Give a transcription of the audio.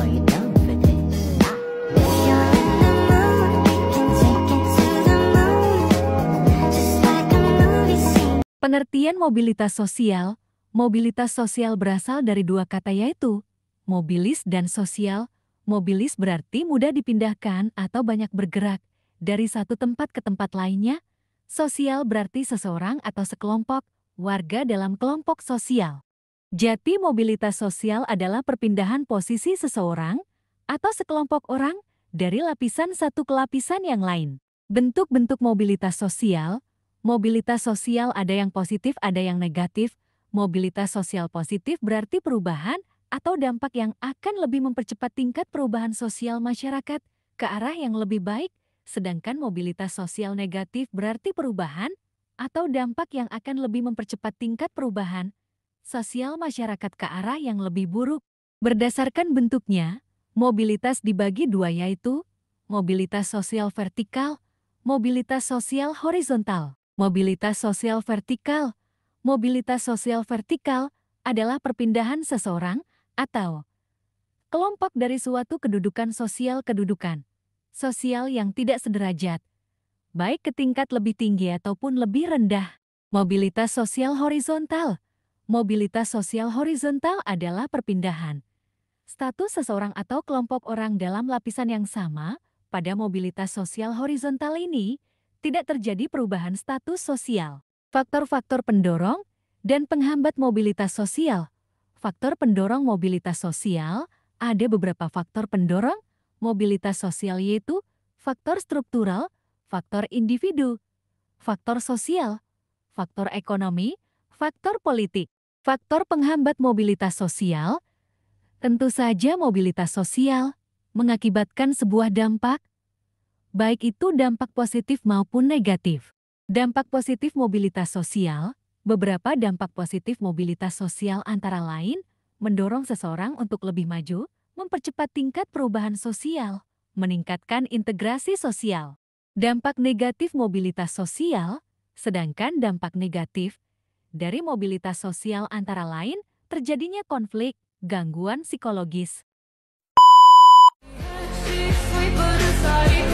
Are you down for this? If you're in the mood, can take it to the moon. Just like a movie scene. Pengertian mobilitas sosial. Mobilitas sosial berasal dari dua kata yaitu mobilis dan sosial. Mobilis berarti mudah dipindahkan atau banyak bergerak dari satu tempat ke tempat lainnya. Sosial berarti seseorang atau sekelompok warga dalam kelompok sosial. Jati mobilitas sosial adalah perpindahan posisi seseorang atau sekelompok orang dari lapisan satu ke lapisan yang lain. Bentuk-bentuk mobilitas sosial. Mobilitas sosial ada yang positif, ada yang negatif. Mobilitas sosial positif berarti perubahan atau dampak yang akan lebih mempercepat tingkat perubahan sosial masyarakat ke arah yang lebih baik, sedangkan mobilitas sosial negatif berarti perubahan atau dampak yang akan lebih mempercepat tingkat perubahan sosial masyarakat ke arah yang lebih buruk. Berdasarkan bentuknya, mobilitas dibagi dua yaitu mobilitas sosial vertikal, mobilitas sosial horizontal. Mobilitas sosial vertikal. Mobilitas sosial vertikal adalah perpindahan seseorang atau kelompok dari suatu kedudukan sosial yang tidak sederajat, baik ke tingkat lebih tinggi ataupun lebih rendah. Mobilitas sosial horizontal. Mobilitas sosial horizontal adalah perpindahan status seseorang atau kelompok orang dalam lapisan yang sama. Pada mobilitas sosial horizontal ini, tidak terjadi perubahan status sosial. Faktor-faktor pendorong dan penghambat mobilitas sosial. Faktor pendorong mobilitas sosial, ada beberapa faktor pendorong mobilitas sosial yaitu faktor struktural, faktor individu, faktor sosial, faktor ekonomi, faktor politik. Faktor penghambat mobilitas sosial, tentu saja mobilitas sosial mengakibatkan sebuah dampak, baik itu dampak positif maupun negatif. Dampak positif mobilitas sosial. Beberapa dampak positif mobilitas sosial antara lain mendorong seseorang untuk lebih maju, mempercepat tingkat perubahan sosial, meningkatkan integrasi sosial. Dampak negatif mobilitas sosial, sedangkan dampak negatif dari mobilitas sosial antara lain terjadinya konflik, gangguan psikologis. Sleep by the side.